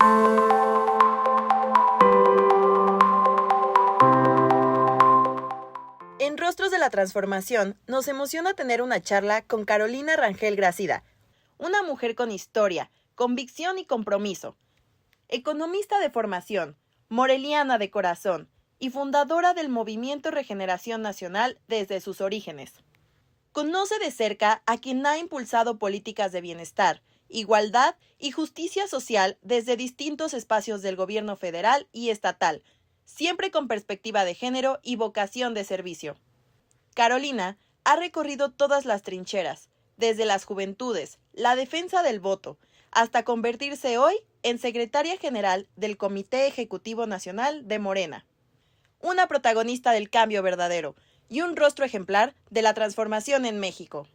En Rostros de la Transformación nos emociona tener una charla con Carolina Rangel Gracida, una mujer con historia, convicción y compromiso. Economista de formación, moreliana de corazón y fundadora del Movimiento Regeneración Nacional desde sus orígenes. Conoce de cerca a quien ha impulsado políticas de bienestar, igualdad y justicia social desde distintos espacios del gobierno federal y estatal, siempre con perspectiva de género y vocación de servicio. Carolina ha recorrido todas las trincheras, desde las juventudes, la defensa del voto, hasta convertirse hoy en secretaria general del Comité Ejecutivo Nacional de Morena. Una protagonista del cambio verdadero y un rostro ejemplar de la transformación en México.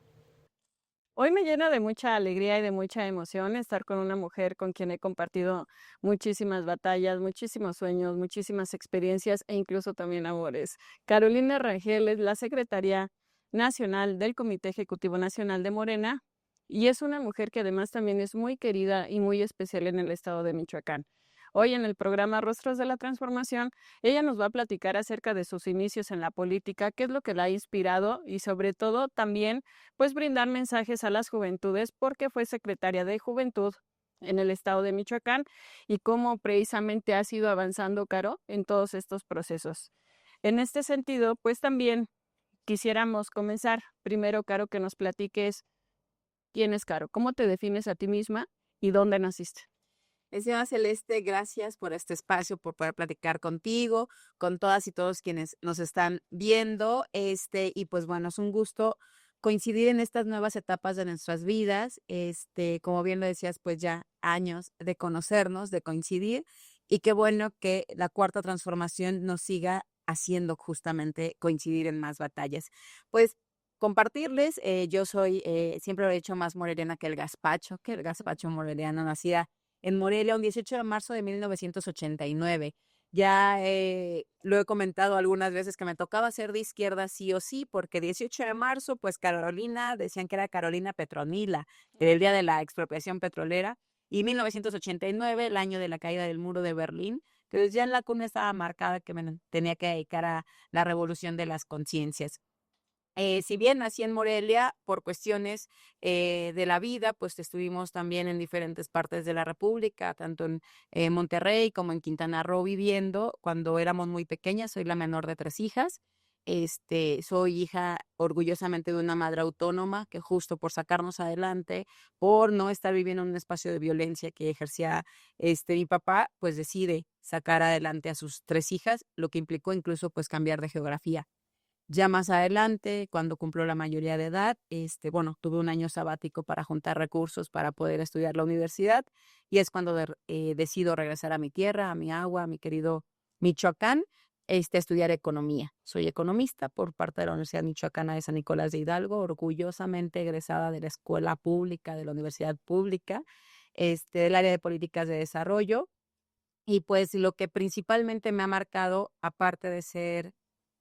Hoy me llena de mucha alegría y de mucha emoción estar con una mujer con quien he compartido muchísimas batallas, muchísimos sueños, muchísimas experiencias e incluso también amores. Carolina Rangel es la secretaria nacional del Comité Ejecutivo Nacional de Morena y es una mujer que además también es muy querida y muy especial en el estado de Michoacán. Hoy en el programa Rostros de la Transformación, ella nos va a platicar acerca de sus inicios en la política, qué es lo que la ha inspirado y sobre todo también pues brindar mensajes a las juventudes porque fue secretaria de Juventud en el estado de Michoacán y cómo precisamente ha sido avanzando, Caro, en todos estos procesos. En este sentido, pues también quisiéramos comenzar primero, Caro, que nos platiques quién es Caro, cómo te defines a ti misma y dónde naciste. Estimada Celeste, gracias por este espacio, por poder platicar contigo, con todas y todos quienes nos están viendo. Y pues bueno, es un gusto coincidir en estas nuevas etapas de nuestras vidas. Como bien lo decías, pues ya años de conocernos, de coincidir, y qué bueno que la cuarta transformación nos siga haciendo justamente coincidir en más batallas. Pues compartirles, yo soy, siempre lo he dicho, más moreliana que el gazpacho moreliano, nacida en Morelia, un 18 de marzo de 1989. Ya lo he comentado algunas veces que me tocaba ser de izquierda sí o sí, porque 18 de marzo, pues Carolina, decían que era Carolina Petronila, el día de la expropiación petrolera, y 1989, el año de la caída del muro de Berlín. Entonces ya en la cuna estaba marcada que me tenía que dedicar a la revolución de las conciencias. Si bien nací en Morelia, por cuestiones de la vida, pues estuvimos también en diferentes partes de la República, tanto en Monterrey como en Quintana Roo viviendo cuando éramos muy pequeñas. Soy la menor de 3 hijas. Soy hija orgullosamente de una madre autónoma que justo por sacarnos adelante, por no estar viviendo en un espacio de violencia que ejercía mi papá, pues decide sacar adelante a sus 3 hijas, lo que implicó incluso pues cambiar de geografía. Ya más adelante, cuando cumplo la mayoría de edad, tuve un año sabático para juntar recursos para poder estudiar la universidad y es cuando decido regresar a mi tierra, a mi agua, a mi querido Michoacán, a estudiar economía. Soy economista por parte de la Universidad Michoacana de San Nicolás de Hidalgo, orgullosamente egresada de la escuela pública, de la universidad pública, del área de políticas de desarrollo. Y pues lo que principalmente me ha marcado, aparte de ser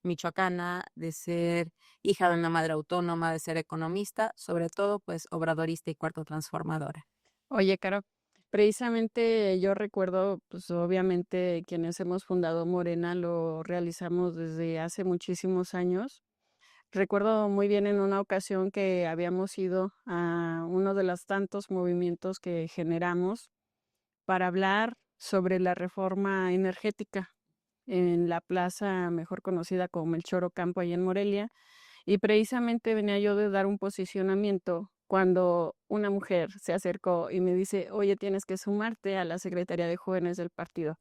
michoacana, de ser hija de una madre autónoma, de ser economista, sobre todo pues obradorista y cuarto transformadora. Oye, Caro, precisamente yo recuerdo, pues obviamente quienes hemos fundado Morena lo realizamos desde hace muchísimos años. Recuerdo muy bien en una ocasión que habíamos ido a uno de los tantos movimientos que generamos para hablar sobre la reforma energética en la plaza mejor conocida como Melchor Ocampo, ahí en Morelia, y precisamente venía yo de dar un posicionamiento cuando una mujer se acercó y me dice, oye, tienes que sumarte a la Secretaría de Jóvenes del partido.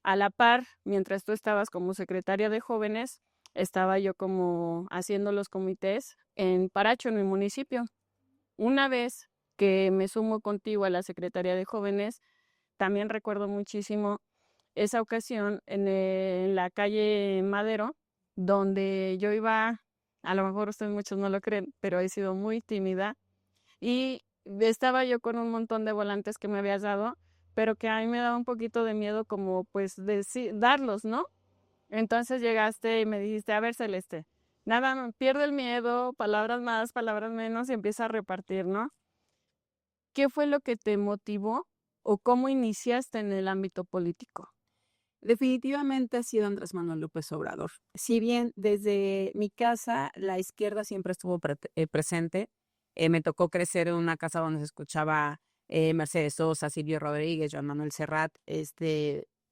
A la par, mientras tú estabas como secretaria de jóvenes, estaba yo como haciendo los comités en Paracho, en mi municipio. Una vez que me sumo contigo a la Secretaría de Jóvenes, también recuerdo muchísimo esa ocasión en la calle Madero, donde yo iba, a lo mejor ustedes muchos no lo creen, pero he sido muy tímida y estaba yo con un montón de volantes que me habías dado, pero que a mí me daba un poquito de miedo como pues darlos, ¿no? Entonces llegaste y me dijiste, a ver, Celeste, nada, pierde el miedo, palabras más, palabras menos y empieza a repartir, ¿no? ¿Qué fue lo que te motivó o cómo iniciaste en el ámbito político? Definitivamente ha sido Andrés Manuel López Obrador. Si bien desde mi casa la izquierda siempre estuvo presente, me tocó crecer en una casa donde se escuchaba Mercedes Sosa, Silvio Rodríguez, Joan Manuel Serrat,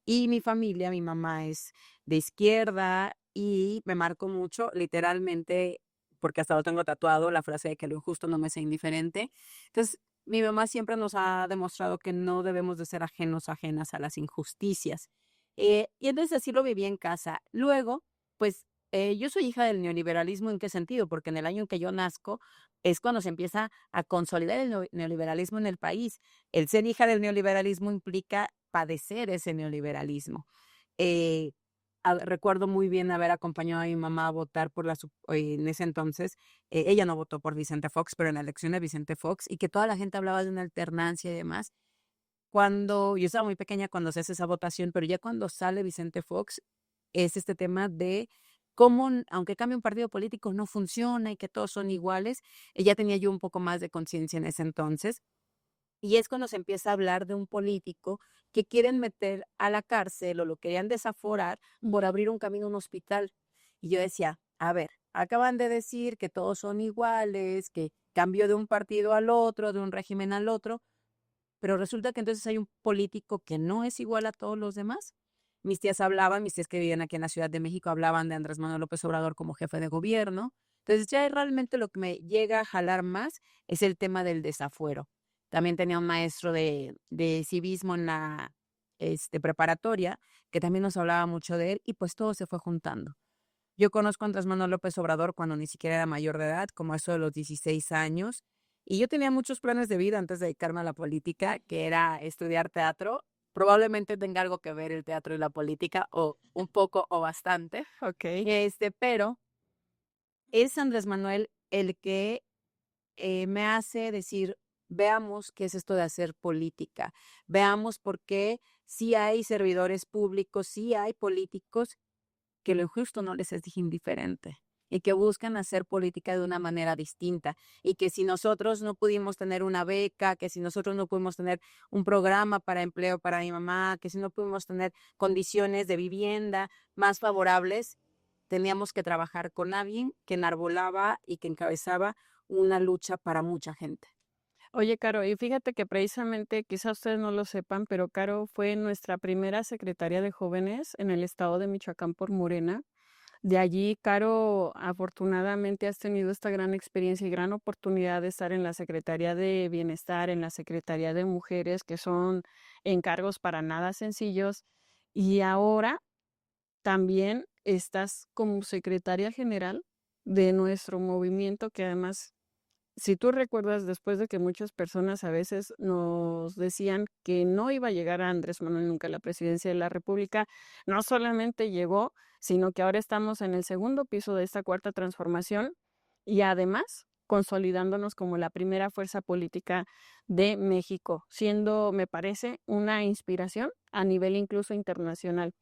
y mi familia, mi mamá es de izquierda y me marcó mucho, literalmente, porque hasta lo tengo tatuado, la frase de que lo injusto no me sea indiferente. Entonces, mi mamá siempre nos ha demostrado que no debemos de ser ajenas a las injusticias. Y entonces así lo viví en casa. Luego, pues, yo soy hija del neoliberalismo, ¿en qué sentido? Porque en el año en que yo nazco es cuando se empieza a consolidar el neoliberalismo en el país. El ser hija del neoliberalismo implica padecer ese neoliberalismo. Eh, Recuerdo muy bien haber acompañado a mi mamá a votar por en ese entonces, ella no votó por Vicente Fox, pero en la elección de Vicente Fox, y que toda la gente hablaba de una alternancia y demás. Cuando yo estaba muy pequeña cuando se hace esa votación, pero ya cuando sale Vicente Fox, es este tema de cómo, aunque cambie un partido político, no funciona y que todos son iguales. Ya tenía yo un poco más de conciencia en ese entonces. Y es cuando se empieza a hablar de un político que quieren meter a la cárcel o lo querían desaforar por abrir un camino a un hospital. Y yo decía, a ver, acaban de decir que todos son iguales, que cambió de un partido al otro, de un régimen al otro, pero resulta que entonces hay un político que no es igual a todos los demás. Mis tías que vivían aquí en la Ciudad de México hablaban de Andrés Manuel López Obrador como jefe de gobierno. Entonces ya realmente lo que me llega a jalar más es el tema del desafuero. También tenía un maestro de civismo en la preparatoria que también nos hablaba mucho de él y pues todo se fue juntando. Yo conozco a Andrés Manuel López Obrador cuando ni siquiera era mayor de edad, como eso de los 16 años, y yo tenía muchos planes de vida antes de dedicarme a la política, que era estudiar teatro. Probablemente tenga algo que ver el teatro y la política, o un poco o bastante, Ok. pero es Andrés Manuel el que me hace decir, veamos qué es esto de hacer política, veamos por qué sí hay servidores públicos, sí hay políticos que lo injusto no les es indiferente y que buscan hacer política de una manera distinta y que si nosotros no pudimos tener una beca, que si nosotros no pudimos tener un programa para empleo para mi mamá, que si no pudimos tener condiciones de vivienda más favorables, teníamos que trabajar con alguien que enarbolaba y que encabezaba una lucha para mucha gente. Oye, Caro, y fíjate que precisamente, quizás ustedes no lo sepan, pero Caro fue nuestra primera secretaria de jóvenes en el estado de Michoacán por Morena. De allí, Caro, afortunadamente has tenido esta gran experiencia y gran oportunidad de estar en la Secretaría de Bienestar, en la Secretaría de Mujeres, que son encargos para nada sencillos. Y ahora también estás como secretaria general de nuestro movimiento, que además, si tú recuerdas, después de que muchas personas a veces nos decían que no iba a llegar a Andrés Manuel nunca a la presidencia de la República, no solamente llegó, sino que ahora estamos en el segundo piso de esta cuarta transformación y además consolidándonos como la primera fuerza política de México, siendo, me parece, una inspiración a nivel incluso internacional.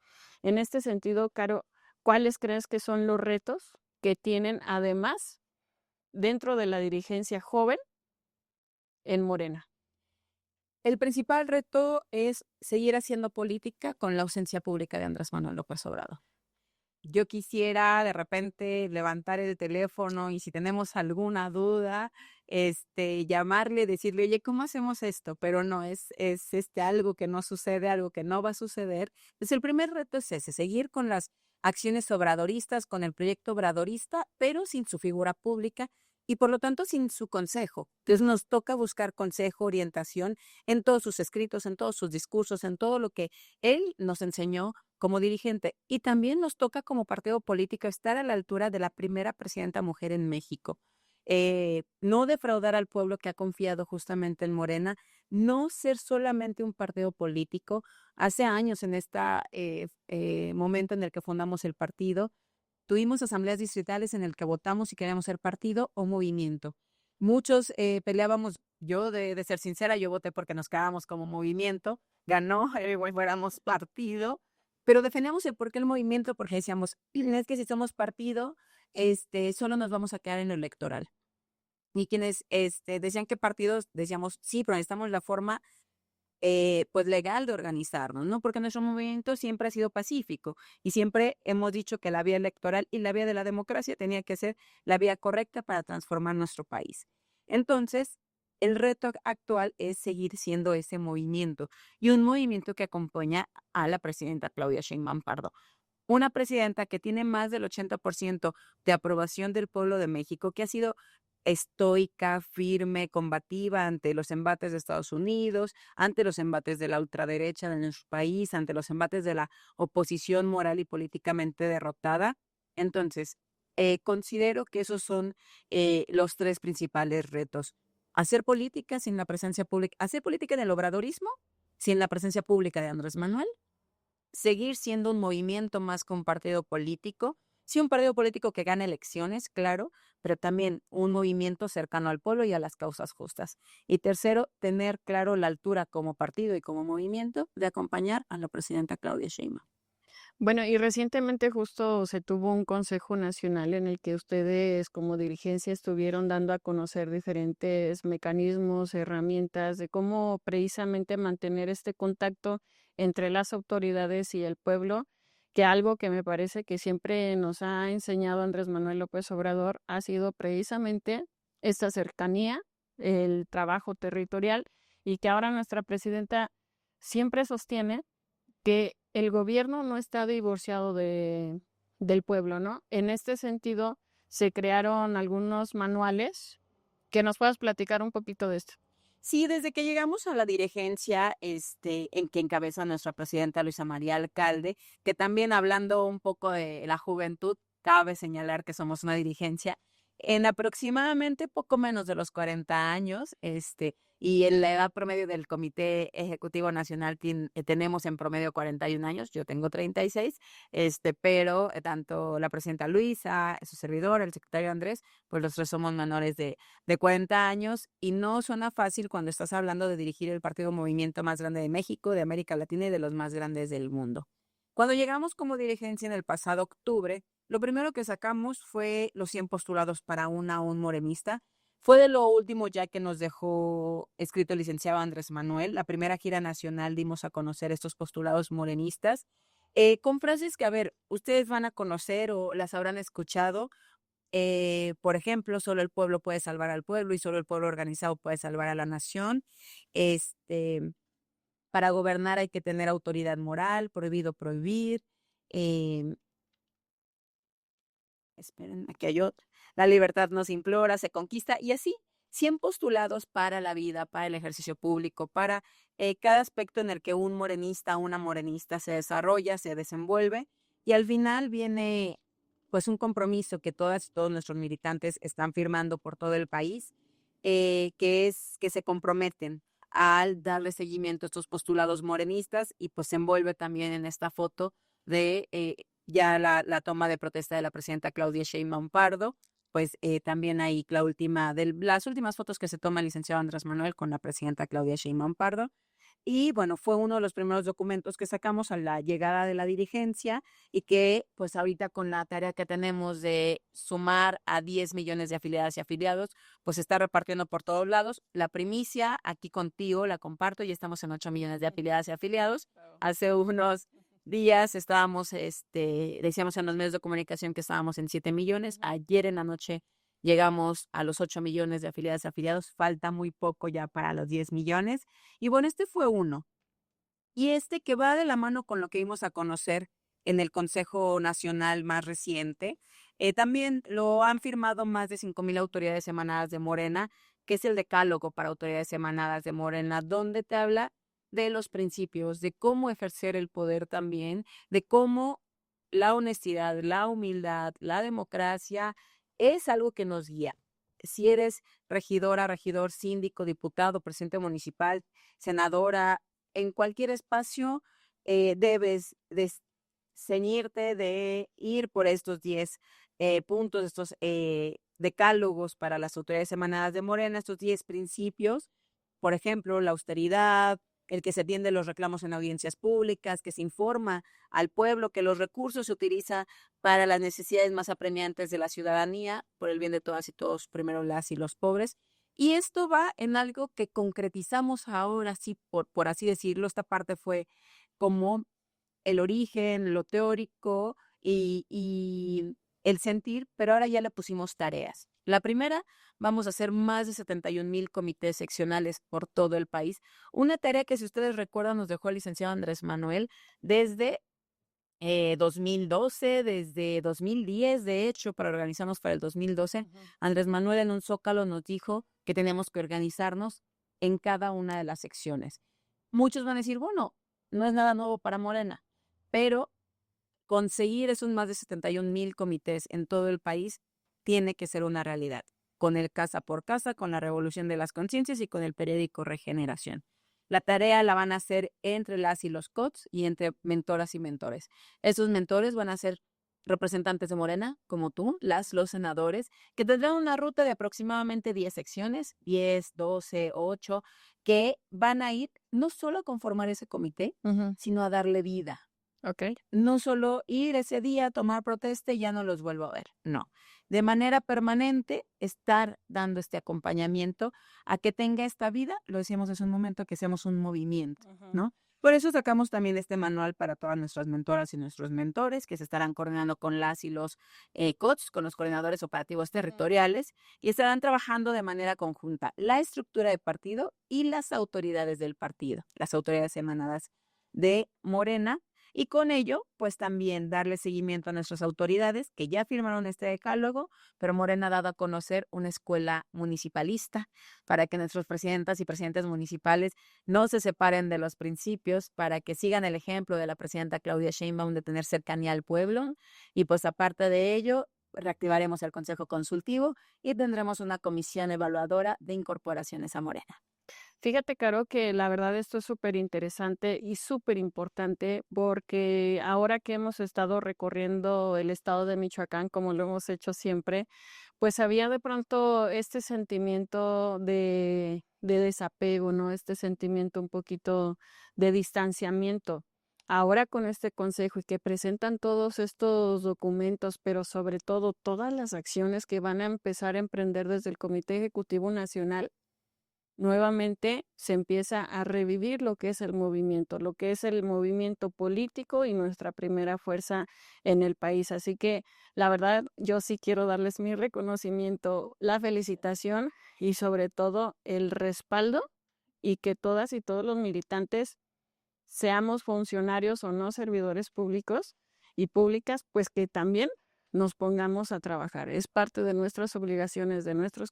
En este sentido, Caro, ¿cuáles crees que son los retos que tienen además dentro de la dirigencia joven en Morena? El principal reto es seguir haciendo política con la ausencia pública de Andrés Manuel López Obrador. Yo quisiera de repente levantar el teléfono y si tenemos alguna duda, llamarle, decirle, oye, ¿cómo hacemos esto? Pero no, es algo que no sucede, algo que no va a suceder. Entonces, el primer reto es ese, seguir con las acciones obradoristas, con el proyecto obradorista, pero sin su figura pública y por lo tanto sin su consejo. Entonces, nos toca buscar consejo, orientación en todos sus escritos, en todos sus discursos, en todo lo que él nos enseñó como dirigente. Y también nos toca como partido político estar a la altura de la primera presidenta mujer en México. No defraudar al pueblo que ha confiado justamente en Morena, no ser solamente un partido político. Hace años en este momento en el que fundamos el partido, tuvimos asambleas distritales en el que votamos si queríamos ser partido o movimiento. Muchos peleábamos, yo de ser sincera, yo voté porque nos quedábamos como movimiento, ganó, igual fuéramos partido, pero defendíamos el por qué el movimiento, porque decíamos, es que si somos partido, solo nos vamos a quedar en lo electoral. Y quienes decían que partidos, decíamos, sí, pero necesitamos la forma pues legal de organizarnos, ¿no? Porque nuestro movimiento siempre ha sido pacífico y siempre hemos dicho que la vía electoral y la vía de la democracia tenía que ser la vía correcta para transformar nuestro país. Entonces, el reto actual es seguir siendo ese movimiento y un movimiento que acompaña a la presidenta Claudia Sheinbaum Pardo. Una presidenta que tiene más del 80% de aprobación del pueblo de México, que ha sido estoica, firme, combativa ante los embates de Estados Unidos, ante los embates de la ultraderecha de nuestro país, ante los embates de la oposición moral y políticamente derrotada. Entonces, considero que esos son los tres principales retos. Hacer política sin la presencia pública, hacer política en el obradorismo sin la presencia pública de Andrés Manuel, seguir siendo un movimiento más que un partido político, sí un partido político que gane elecciones, claro, pero también un movimiento cercano al pueblo y a las causas justas. Y tercero, tener claro la altura como partido y como movimiento de acompañar a la presidenta Claudia Sheinbaum. Bueno, y recientemente justo se tuvo un Consejo Nacional en el que ustedes como dirigencia estuvieron dando a conocer diferentes mecanismos, herramientas de cómo precisamente mantener este contacto entre las autoridades y el pueblo, que algo que me parece que siempre nos ha enseñado Andrés Manuel López Obrador ha sido precisamente esta cercanía, el trabajo territorial, y que ahora nuestra presidenta siempre sostiene que el gobierno no está divorciado del pueblo, ¿no? En este sentido, se crearon algunos manuales. Que nos puedas platicar un poquito de esto. Sí, desde que llegamos a la dirigencia, en que encabeza nuestra presidenta Luisa María Alcalde, que también hablando un poco de la juventud, cabe señalar que somos una dirigencia en aproximadamente poco menos de los 40 años, y en la edad promedio del Comité Ejecutivo Nacional tenemos en promedio 41 años, yo tengo 36, pero tanto la presidenta Luisa, su servidor, el secretario Andrés, pues los tres somos menores de 40 años y no suena fácil cuando estás hablando de dirigir el partido movimiento más grande de México, de América Latina y de los más grandes del mundo. Cuando llegamos como dirigencia en el pasado octubre, lo primero que sacamos fue los 100 postulados para un morenista. Fue de lo último ya que nos dejó escrito el licenciado Andrés Manuel. La primera gira nacional dimos a conocer estos postulados morenistas, con frases que, a ver, ustedes van a conocer o las habrán escuchado. Por ejemplo, solo el pueblo puede salvar al pueblo y solo el pueblo organizado puede salvar a la nación. Para gobernar hay que tener autoridad moral, prohibido prohibir. em, Esperen, aquí hay otro. La libertad no se implora, se conquista y así 100 postulados para la vida, para el ejercicio público, para cada aspecto en el que un morenista o una morenista se desarrolla, se desenvuelve y al final viene pues un compromiso que todas y todos nuestros militantes están firmando por todo el país, que es que se comprometen al darle seguimiento a estos postulados morenistas y pues se envuelve también en esta foto de ya la toma de protesta de la presidenta Claudia Sheinbaum Pardo, pues también ahí las últimas fotos que se toma el licenciado Andrés Manuel con la presidenta Claudia Sheinbaum Pardo. Y bueno, fue uno de los primeros documentos que sacamos a la llegada de la dirigencia y que pues ahorita con la tarea que tenemos de sumar a 10 millones de afiliadas y afiliados, pues se está repartiendo por todos lados. La primicia aquí contigo la comparto, ya estamos en 8 millones de afiliadas y afiliados. Hace unos días estábamos, decíamos en los medios de comunicación que estábamos en 7 millones. Ayer en la noche llegamos a los 8 millones de afiliadas y afiliados. Falta muy poco ya para los 10 millones. Y bueno, este fue uno. Y que va de la mano con lo que vimos a conocer en el Consejo Nacional más reciente. También lo han firmado más de 5,000 autoridades emanadas de Morena, que es el decálogo para autoridades emanadas de Morena, donde te habla de los principios, de cómo ejercer el poder también, de cómo la honestidad, la humildad, la democracia es algo que nos guía. Si eres regidora, regidor, síndico, diputado, presidente municipal, senadora, en cualquier espacio debes de ceñirte de ir por estos 10 puntos, estos decálogos para las autoridades emanadas de Morena, estos 10 principios, por ejemplo, la austeridad, el que se atiende los reclamos en audiencias públicas, que se informa al pueblo, que los recursos se utilizan para las necesidades más apremiantes de la ciudadanía, por el bien de todas y todos, primero las y los pobres, Y esto va en algo que concretizamos ahora, sí, por así decirlo. Esta parte fue como el origen, lo teórico y el sentir, pero ahora ya le pusimos tareas. La primera, vamos a hacer más de 71,000 comités seccionales por todo el país. Una tarea que, si ustedes recuerdan, nos dejó el licenciado Andrés Manuel desde 2012, desde 2010, de hecho, para organizarnos para el 2012. Andrés Manuel en un zócalo nos dijo que tenemos que organizarnos en cada una de las secciones. Muchos van a decir, bueno, no es nada nuevo para Morena, pero conseguir esos más de 71,000 comités en todo el país tiene que ser una realidad, con el Casa por Casa, con la Revolución de las Conciencias y con el periódico Regeneración. La tarea la van a hacer entre las y los COTS y entre mentoras y mentores. Esos mentores van a ser representantes de Morena, como tú, los senadores, que tendrán una ruta de aproximadamente 10 secciones, 10, 12, 8, que van a ir no solo a conformar ese comité, sino a darle vida. Ok. No solo ir ese día, tomar protesta y ya no los vuelvo a ver. No. De manera permanente, estar dando este acompañamiento a que tenga esta vida, lo decíamos hace un momento, que seamos un movimiento, ¿no? Por eso sacamos también este manual para todas nuestras mentoras y nuestros mentores, que se estarán coordinando con las y los COTS, con los coordinadores operativos territoriales, y estarán trabajando de manera conjunta la estructura de partido y las autoridades del partido, las autoridades emanadas de Morena. Y con ello, pues también darle seguimiento a nuestras autoridades que ya firmaron este decálogo, pero Morena ha dado a conocer una escuela municipalista para que nuestros presidentas y presidentes municipales no se separen de los principios, para que sigan el ejemplo de la presidenta Claudia Sheinbaum de tener cercanía al pueblo. Y pues aparte de ello, reactivaremos el Consejo Consultivo y tendremos una comisión evaluadora de incorporaciones a Morena. Fíjate, Caro, que la verdad esto es súper interesante y súper importante porque ahora que hemos estado recorriendo el estado de Michoacán, como lo hemos hecho siempre, pues había de pronto este sentimiento de desapego, ¿no? Este sentimiento un poquito de distanciamiento. Ahora con este consejo y que presentan todos estos documentos, pero sobre todo todas las acciones que van a empezar a emprender desde el Comité Ejecutivo Nacional, nuevamente se empieza a revivir lo que es lo que es el movimiento político y nuestra primera fuerza en el país. Así que la verdad, yo sí quiero darles mi reconocimiento, la felicitación y sobre todo el respaldo, y que todas y todos los militantes, seamos funcionarios o no servidores públicos y públicas, pues que también nos pongamos a trabajar. Es parte de nuestras obligaciones, de nuestros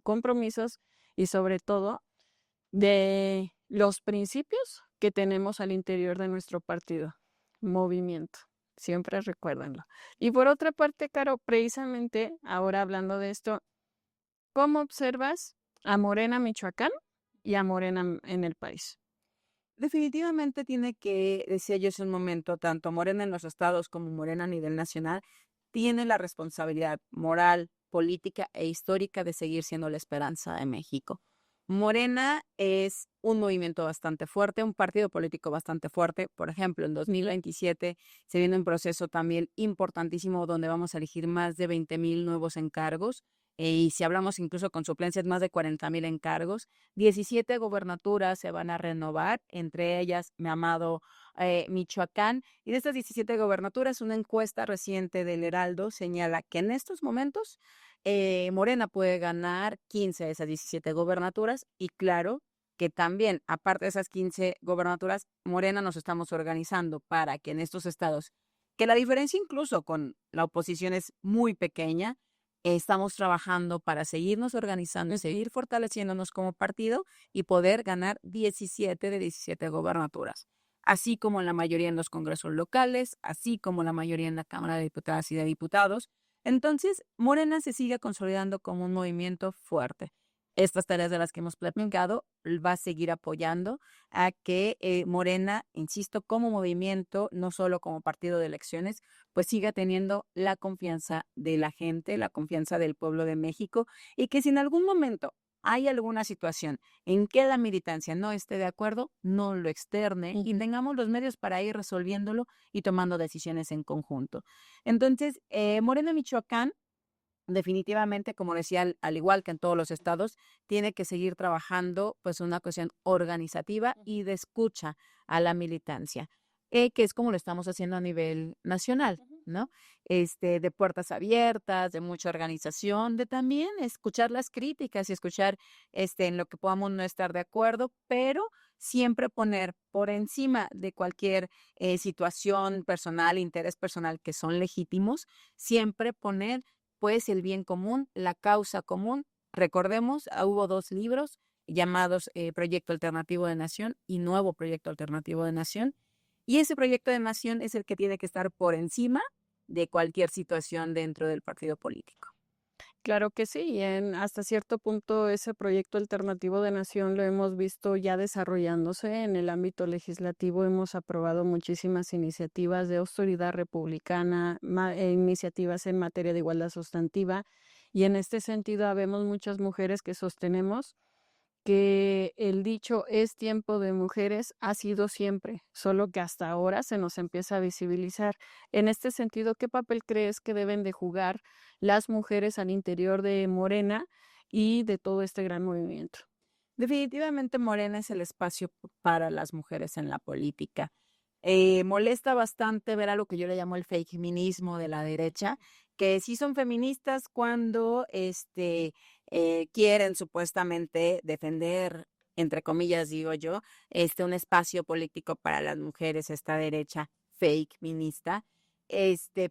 compromisos y sobre todo de los principios que tenemos al interior de nuestro partido. Movimiento. Siempre recuérdenlo. Y por otra parte, Caro, precisamente ahora hablando de esto, ¿cómo observas a Morena Michoacán y a Morena en el país? Definitivamente tiene que, decía yo hace un momento, tanto Morena en los estados como Morena a nivel nacional, tiene la responsabilidad moral, política e histórica de seguir siendo la esperanza de México. Morena es un movimiento bastante fuerte, un partido político bastante fuerte. Por ejemplo, en 2027 se viene un proceso también importantísimo donde vamos a elegir más de 20,000 nuevos encargos. Y si hablamos incluso con suplencias, más de 40,000 encargos. 17 gobernaturas se van a renovar, entre ellas mi amado Michoacán. Y de estas 17 gobernaturas, una encuesta reciente del Heraldo señala que en estos momentos Morena puede ganar 15 de esas 17 gobernaturas. Y claro que también, aparte de esas 15 gobernaturas, Morena nos estamos organizando para que en estos estados, que la diferencia incluso con la oposición es muy pequeña, estamos trabajando para seguirnos organizando y seguir fortaleciéndonos como partido y poder ganar 17 de 17 gobernaturas, así como la mayoría en los congresos locales, así como la mayoría en la Cámara de Diputadas y de Diputados. Entonces, Morena se sigue consolidando como un movimiento fuerte. Estas tareas de las que hemos platicado va a seguir apoyando a que Morena, insisto, como movimiento, no solo como partido de elecciones, pues siga teniendo la confianza de la gente, la confianza del pueblo de México, y que si en algún momento hay alguna situación en que la militancia no esté de acuerdo, no lo externe y tengamos los medios para ir resolviéndolo y tomando decisiones en conjunto. Entonces, Morena Michoacán definitivamente, como decía, al igual que en todos los estados, tiene que seguir trabajando pues una cuestión organizativa y de escucha a la militancia, que es como lo estamos haciendo a nivel nacional, ¿no? De puertas abiertas, de mucha organización, de también escuchar las críticas y escuchar en lo que podamos no estar de acuerdo, pero siempre poner por encima de cualquier situación personal, interés personal que son legítimos, siempre poner pues el bien común, la causa común. Recordemos, hubo 2 libros llamados Proyecto Alternativo de Nación y Nuevo Proyecto Alternativo de Nación, y ese proyecto de nación es el que tiene que estar por encima de cualquier situación dentro del partido político. Claro que sí, y hasta cierto punto ese proyecto alternativo de nación lo hemos visto ya desarrollándose en el ámbito legislativo. Hemos aprobado muchísimas iniciativas de austeridad republicana, iniciativas en materia de igualdad sustantiva, y en este sentido habemos muchas mujeres que sostenemos que el dicho "es tiempo de mujeres" ha sido siempre, solo que hasta ahora se nos empieza a visibilizar. En este sentido, ¿qué papel crees que deben de jugar las mujeres al interior de Morena y de todo este gran movimiento? Definitivamente Morena es el espacio para las mujeres en la política. Molesta bastante ver a lo que yo le llamo el feminismo de la derecha, que sí son feministas cuando quieren supuestamente defender, entre comillas digo yo, un espacio político para las mujeres, esta derecha fake minista,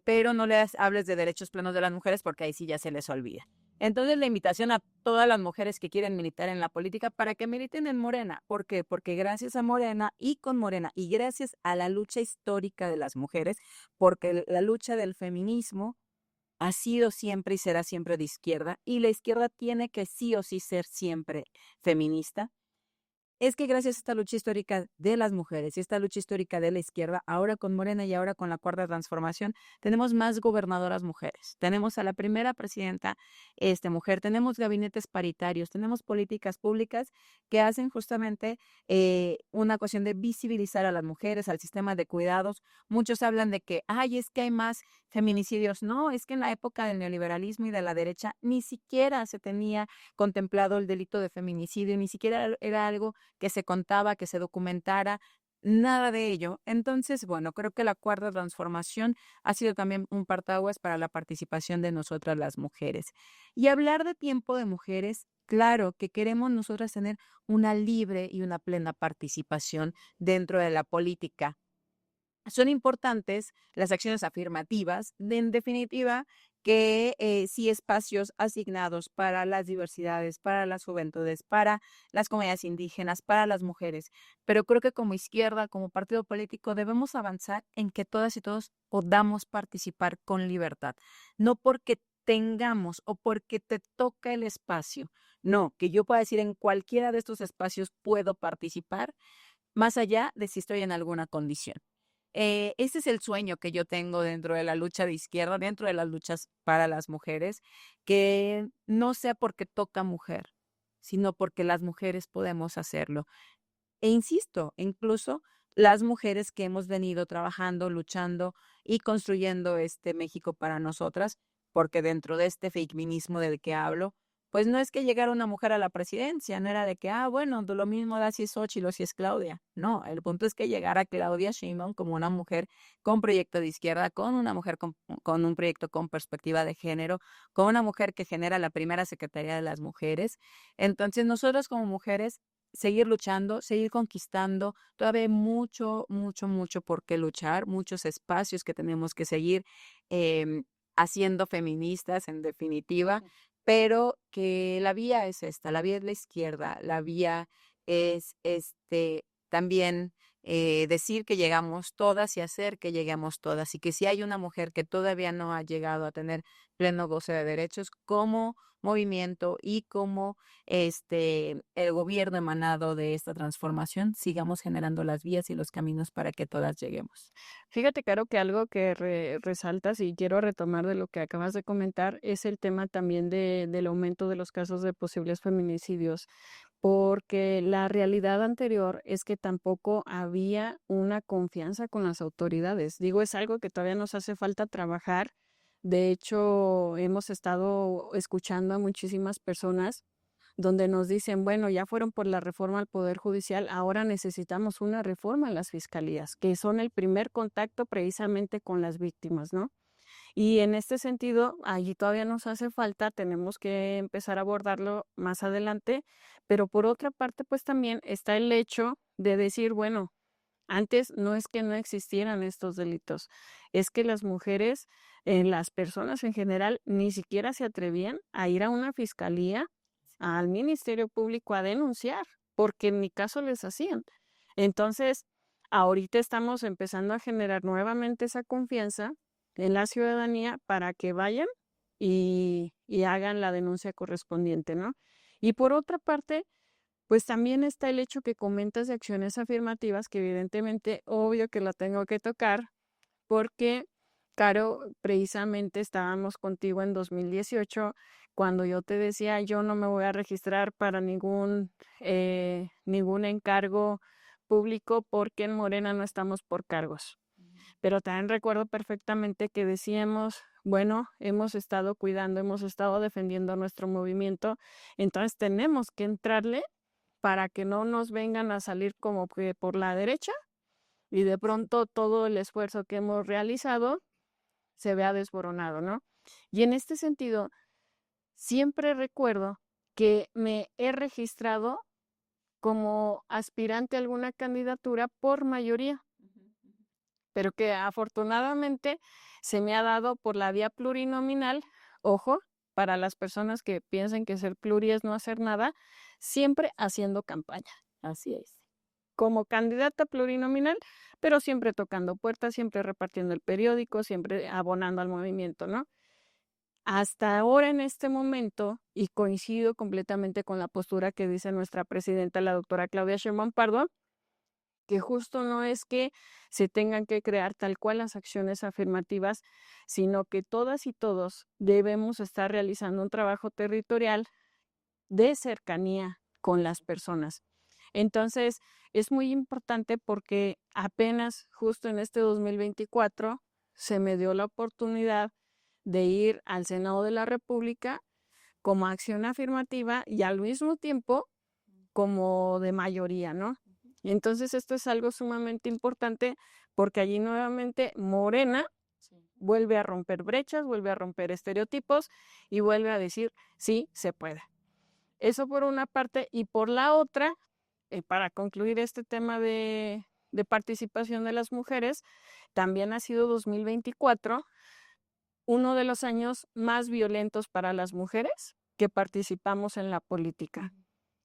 pero no les hables de derechos plenos de las mujeres porque ahí sí ya se les olvida. Entonces, la invitación a todas las mujeres que quieren militar en la política para que militen en Morena. ¿Por qué? Porque gracias a Morena y con Morena y gracias a la lucha histórica de las mujeres, porque la lucha del feminismo ha sido siempre y será siempre de izquierda, y la izquierda tiene que sí o sí ser siempre feminista. Es que gracias a esta lucha histórica de las mujeres y esta lucha histórica de la izquierda, ahora con Morena y ahora con la Cuarta Transformación, tenemos más gobernadoras mujeres. Tenemos a la primera presidenta mujer, tenemos gabinetes paritarios, tenemos políticas públicas que hacen justamente una cuestión de visibilizar a las mujeres, al sistema de cuidados. Muchos hablan de que, ay, es que hay más feminicidios. No, es que en la época del neoliberalismo y de la derecha ni siquiera se tenía contemplado el delito de feminicidio, ni siquiera era algo que se contaba, que se documentara, nada de ello. Entonces, bueno, creo que la Cuarta Transformación ha sido también un partaguas para la participación de nosotras las mujeres. Y hablar de tiempo de mujeres, claro que queremos nosotras tener una libre y una plena participación dentro de la política. Son importantes las acciones afirmativas, en definitiva, que sí espacios asignados para las diversidades, para las juventudes, para las comunidades indígenas, para las mujeres. Pero creo que como izquierda, como partido político, debemos avanzar en que todas y todos podamos participar con libertad. No porque tengamos o porque te toca el espacio, no, que yo pueda decir en cualquiera de estos espacios puedo participar, más allá de si estoy en alguna condición. Ese es el sueño que yo tengo dentro de la lucha de izquierda, dentro de las luchas para las mujeres, que no sea porque toca mujer, sino porque las mujeres podemos hacerlo. E insisto, incluso las mujeres que hemos venido trabajando, luchando y construyendo este México para nosotras, porque dentro de este feminismo del que hablo, pues no es que llegara una mujer a la presidencia, no era de que, bueno, lo mismo da si es Xóchitl o si es Claudia. No, el punto es que llegara Claudia Sheinbaum como una mujer con proyecto de izquierda, con una mujer con un proyecto con perspectiva de género, con una mujer que genera la primera Secretaría de las Mujeres. Entonces, nosotros como mujeres seguir luchando, seguir conquistando. Todavía hay mucho, mucho, mucho por qué luchar, muchos espacios que tenemos que seguir haciendo feministas, en definitiva, pero que la vía es esta, la vía es la izquierda, la vía es también decir que llegamos todas y hacer que lleguemos todas, y que si hay una mujer que todavía no ha llegado a tener pleno goce de derechos, como movimiento y como el gobierno emanado de esta transformación, sigamos generando las vías y los caminos para que todas lleguemos. Fíjate, Caro, que algo que resaltas y quiero retomar de lo que acabas de comentar es el tema también del aumento de los casos de posibles feminicidios, porque la realidad anterior es que tampoco había una confianza con las autoridades. Digo, es algo que todavía nos hace falta trabajar, De hecho, hemos estado escuchando a muchísimas personas donde nos dicen, bueno, ya fueron por la reforma al Poder Judicial, ahora necesitamos una reforma a las fiscalías, que son el primer contacto precisamente con las víctimas, ¿no? Y en este sentido, allí todavía nos hace falta, tenemos que empezar a abordarlo más adelante, pero por otra parte, pues también está el hecho de decir, bueno, antes no es que no existieran estos delitos, es que las mujeres, las personas en general, ni siquiera se atrevían a ir a una fiscalía, al Ministerio Público a denunciar, porque ni caso les hacían. Entonces, ahorita estamos empezando a generar nuevamente esa confianza en la ciudadanía para que vayan y hagan la denuncia correspondiente, ¿no? Y por otra parte, pues también está el hecho que comentas de acciones afirmativas, que evidentemente, obvio que la tengo que tocar, porque, Caro, precisamente estábamos contigo en 2018, cuando yo te decía, yo no me voy a registrar para ningún encargo público porque en Morena no estamos por cargos. Pero también recuerdo perfectamente que decíamos, bueno, hemos estado cuidando, hemos estado defendiendo nuestro movimiento, entonces tenemos que entrarle para que no nos vengan a salir como que por la derecha y de pronto todo el esfuerzo que hemos realizado se vea desboronado, ¿no? Y en este sentido, siempre recuerdo que me he registrado como aspirante a alguna candidatura por mayoría, pero que afortunadamente se me ha dado por la vía plurinominal. Ojo, para las personas que piensen que ser pluri es no hacer nada, siempre haciendo campaña. Así es. Como candidata plurinominal, pero siempre tocando puertas, siempre repartiendo el periódico, siempre abonando al movimiento, ¿no? Hasta ahora en este momento, y coincido completamente con la postura que dice nuestra presidenta, la doctora Claudia Sheinbaum Pardo, que justo no es que se tengan que crear tal cual las acciones afirmativas, sino que todas y todos debemos estar realizando un trabajo territorial de cercanía con las personas. Entonces, es muy importante porque apenas justo en este 2024 se me dio la oportunidad de ir al Senado de la República como acción afirmativa y al mismo tiempo como de mayoría, ¿no? Y entonces esto es algo sumamente importante porque allí nuevamente Morena vuelve a romper brechas, vuelve a romper estereotipos y vuelve a decir, sí, se puede. Eso por una parte, y por la otra, para concluir este tema de participación de las mujeres, también ha sido 2024 uno de los años más violentos para las mujeres que participamos en la política.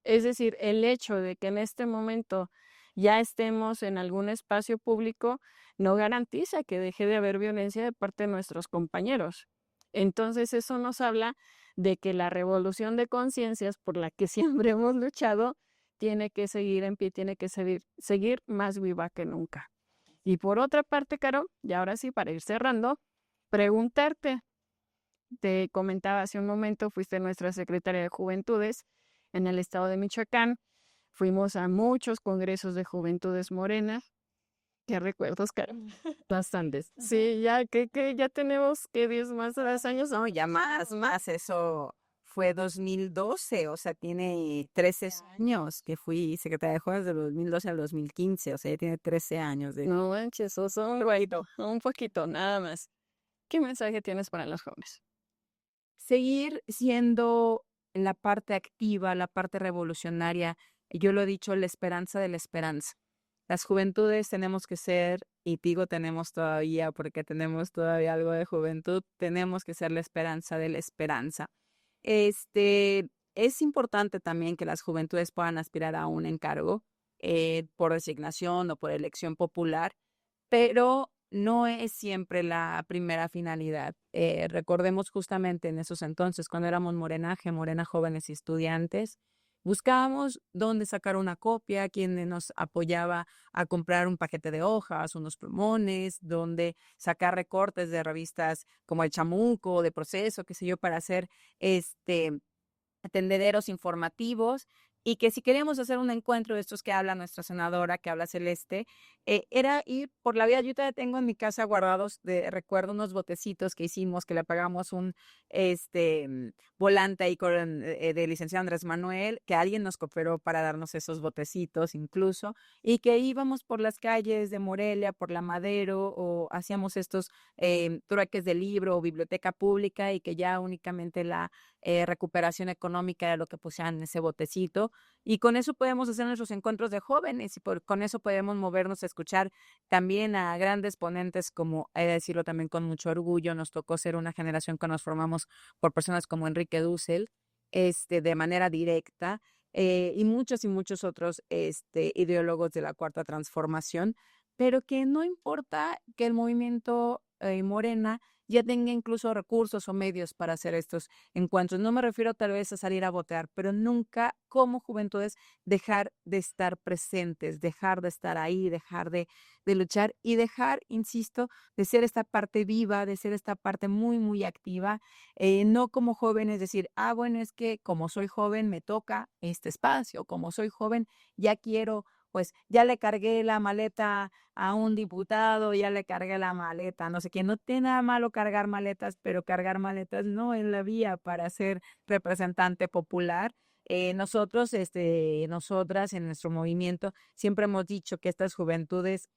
Es decir, el hecho de que en este momento ya estemos en algún espacio público no garantiza que deje de haber violencia de parte de nuestros compañeros. Entonces, eso nos habla de que la revolución de conciencias por la que siempre hemos luchado tiene que seguir en pie, tiene que seguir más viva que nunca. Y por otra parte, Caro, y ahora sí, para ir cerrando, preguntarte, te comentaba hace un momento, fuiste nuestra secretaria de Juventudes en el estado de Michoacán, fuimos a muchos congresos de Juventudes Morena. ¿Qué recuerdos, Caro? Bastantes. Sí, ya que ya tenemos que 10 más años. No, ya más, eso fue 2012, o sea, tiene 13 años que fui secretaria de Jóvenes de 2012 al 2015, o sea, ya tiene 13 años de... No manches, sos un guaito, un poquito, nada más. ¿Qué mensaje tienes para los jóvenes? Seguir siendo la parte activa, la parte revolucionaria. Yo lo he dicho, la esperanza de la esperanza. Las juventudes tenemos que ser, y digo tenemos todavía, porque tenemos todavía algo de juventud, tenemos que ser la esperanza de la esperanza. Es importante también que las juventudes puedan aspirar a un encargo por designación o por elección popular, pero no es siempre la primera finalidad. Recordemos justamente en esos entonces, cuando éramos Morena Jóvenes y Estudiantes, buscábamos dónde sacar una copia, quién nos apoyaba a comprar un paquete de hojas, unos plumones, dónde sacar recortes de revistas como El Chamuco, de Proceso, qué sé yo, para hacer tendederos informativos. y que si queríamos hacer un encuentro de estos que habla nuestra senadora, que habla Celeste, era ir por la vía. Yo todavía tengo en mi casa guardados, recuerdo unos botecitos que hicimos, que le pagamos un volante ahí de licenciado Andrés Manuel, que alguien nos cooperó para darnos esos botecitos incluso, y que íbamos por las calles de Morelia, por la Madero, o hacíamos estos trueques de libro o biblioteca pública, y que ya únicamente la recuperación económica era lo que pusieran en ese botecito. Y con eso podemos hacer nuestros encuentros de jóvenes y con eso podemos movernos a escuchar también a grandes ponentes, como he de decirlo también con mucho orgullo, nos tocó ser una generación que nos formamos por personas como Enrique Dussel, de manera directa, y muchos otros ideólogos de la Cuarta Transformación, pero que no importa que el movimiento Morena ya tenga incluso recursos o medios para hacer estos encuentros. No me refiero tal vez a salir a votar, pero nunca como juventudes dejar de estar presentes, dejar de estar ahí, dejar de luchar y dejar, insisto, de ser esta parte viva, de ser esta parte muy activa, no como jóvenes decir, bueno, es que como soy joven me toca este espacio, como soy joven ya quiero, pues ya le cargué la maleta a un diputado, ya le cargué la maleta, no sé qué, no tiene nada malo cargar maletas, pero cargar maletas no es la vía para ser representante popular. Nosotros, nosotras en nuestro movimiento siempre hemos dicho que estas juventudes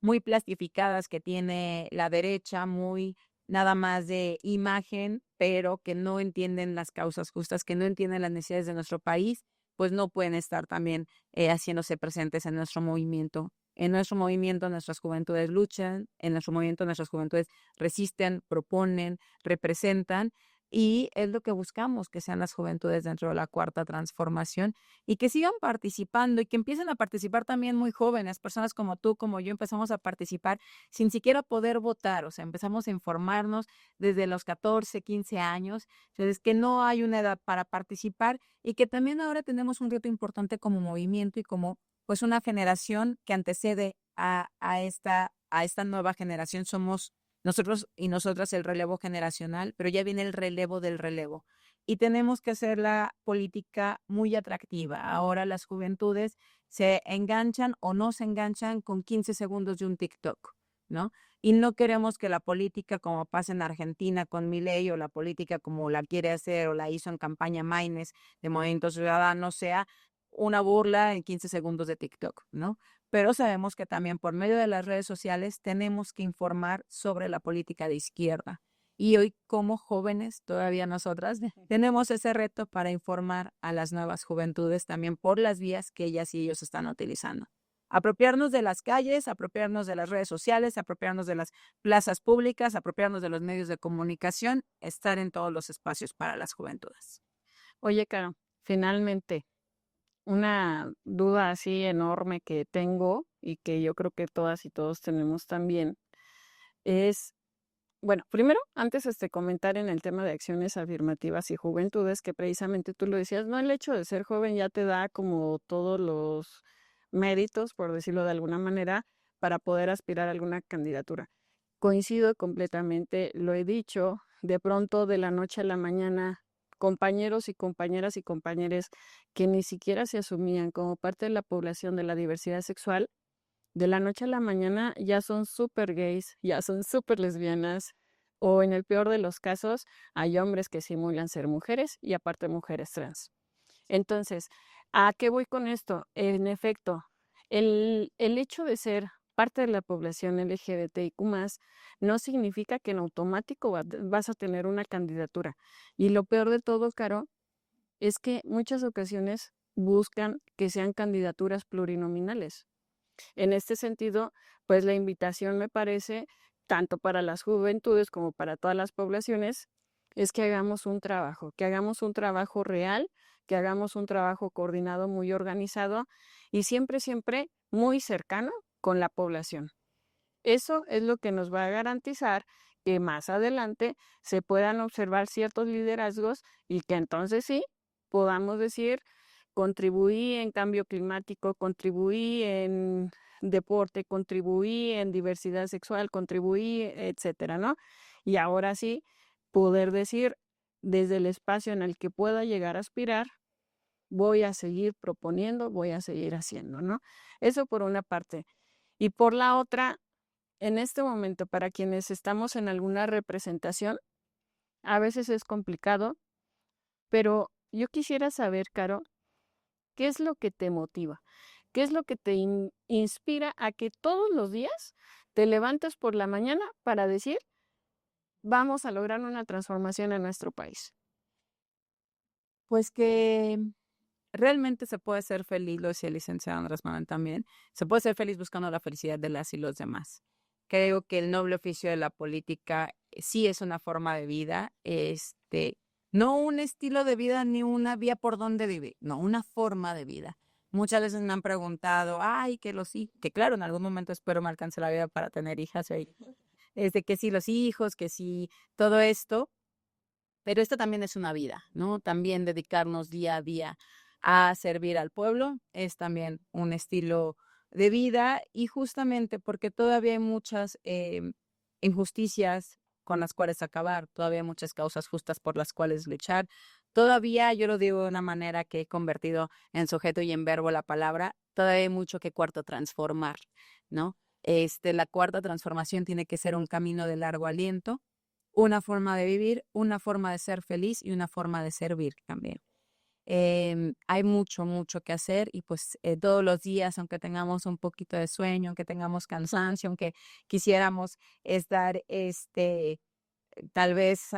muy plastificadas que tiene la derecha, muy nada más de imagen, pero que no entienden las causas justas, que no entienden las necesidades de nuestro país, pues no pueden estar también haciéndose presentes en nuestro movimiento. En nuestro movimiento nuestras juventudes luchan, en nuestro movimiento nuestras juventudes resisten, proponen, representan, y es lo que buscamos, que sean las juventudes dentro de la Cuarta Transformación y que sigan participando y que empiecen a participar también muy jóvenes, personas como tú, como yo, empezamos a participar sin siquiera poder votar, o sea, empezamos a informarnos desde los 14, 15 años, entonces que no hay una edad para participar y que también ahora tenemos un reto importante como movimiento y como pues una generación que antecede a esta nueva generación. Somos nosotros y nosotras el relevo generacional, pero ya viene el relevo del relevo y tenemos que hacer la política muy atractiva. Ahora las juventudes se enganchan o no se enganchan con 15 segundos de un TikTok, ¿no? Y no queremos que la política, como pasa en Argentina con Milei, o la política como la quiere hacer o la hizo en campaña Maines de Movimiento Ciudadano, sea una burla en 15 segundos de TikTok, ¿no? Pero sabemos que también por medio de las redes sociales tenemos que informar sobre la política de izquierda. Y hoy como jóvenes, todavía nosotras, tenemos ese reto para informar a las nuevas juventudes también por las vías que ellas y ellos están utilizando. Apropiarnos de las calles, apropiarnos de las redes sociales, apropiarnos de las plazas públicas, apropiarnos de los medios de comunicación, estar en todos los espacios para las juventudes. Oye, Caro, finalmente, una duda así enorme que tengo y que yo creo que todas y todos tenemos también es, bueno, primero, antes comentar en el tema de acciones afirmativas y juventudes, que precisamente tú lo decías, no, el hecho de ser joven ya te da como todos los méritos, por decirlo de alguna manera, para poder aspirar a alguna candidatura. Coincido completamente, lo he dicho, de pronto de la noche a la mañana, compañeros y compañeras y compañeros que ni siquiera se asumían como parte de la población de la diversidad sexual, de la noche a la mañana ya son súper gays, ya son súper lesbianas, o en el peor de los casos, hay hombres que simulan ser mujeres y aparte mujeres trans. Entonces, ¿a qué voy con esto? En efecto, el hecho de ser parte de la población LGBTIQ+, no significa que en automático vas a tener una candidatura. Y lo peor de todo, Caro, es que muchas ocasiones buscan que sean candidaturas plurinominales. En este sentido, pues la invitación me parece, tanto para las juventudes como para todas las poblaciones, es que hagamos un trabajo real, que hagamos un trabajo coordinado, muy organizado y siempre muy cercano con la población. Eso es lo que nos va a garantizar que más adelante se puedan observar ciertos liderazgos y que entonces sí podamos decir, contribuí en cambio climático, contribuí en deporte, contribuí en diversidad sexual, contribuí, etcétera, ¿no? Y ahora sí, poder decir desde el espacio en el que pueda llegar a aspirar, voy a seguir proponiendo, voy a seguir haciendo, ¿no? Eso por una parte. Y por la otra, en este momento, para quienes estamos en alguna representación, a veces es complicado, pero yo quisiera saber, Caro, ¿qué es lo que te motiva? ¿Qué es lo que te inspira a que todos los días te levantes por la mañana para decir, vamos a lograr una transformación en nuestro país? Pues que realmente se puede ser feliz, lo decía el licenciado Andrés Manuel también, se puede ser feliz buscando la felicidad de las y los demás. Creo que el noble oficio de la política sí es una forma de vida, no un estilo de vida ni una vía por donde vivir, no, una forma de vida. Muchas veces me han preguntado, ay, que claro, en algún momento espero me alcance la vida para tener hijas, que sí los hijos, que sí todo esto, pero esto también es una vida, ¿no? También dedicarnos día a día a servir al pueblo es también un estilo de vida y justamente porque todavía hay muchas injusticias con las cuales acabar, todavía hay muchas causas justas por las cuales luchar. Todavía, yo lo digo de una manera que he convertido en sujeto y en verbo la palabra, todavía hay mucho que cuarto transformar, ¿no? La cuarta transformación tiene que ser un camino de largo aliento, una forma de vivir, una forma de ser feliz y una forma de servir también. Hay mucho, mucho que hacer y pues todos los días, aunque tengamos un poquito de sueño, aunque tengamos cansancio, aunque quisiéramos estar tal vez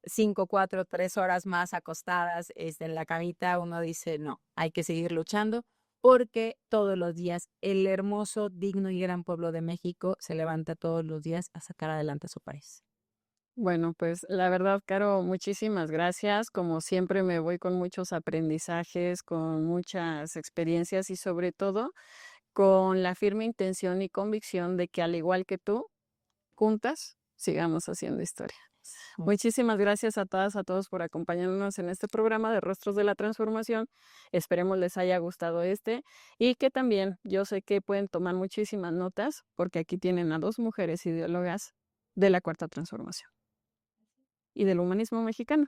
5, 4, 3 horas más acostadas en la camita, uno dice, no, hay que seguir luchando porque todos los días el hermoso, digno y gran pueblo de México se levanta todos los días a sacar adelante a su país. Bueno, pues la verdad, Caro, muchísimas gracias. Como siempre me voy con muchos aprendizajes, con muchas experiencias y sobre todo con la firme intención y convicción de que al igual que tú, juntas, sigamos haciendo historia. Muchísimas gracias a todas, a todos por acompañarnos en este programa de Rostros de la Transformación. Esperemos les haya gustado y que también yo sé que pueden tomar muchísimas notas porque aquí tienen a 2 mujeres ideólogas de la Cuarta Transformación y del humanismo mexicano.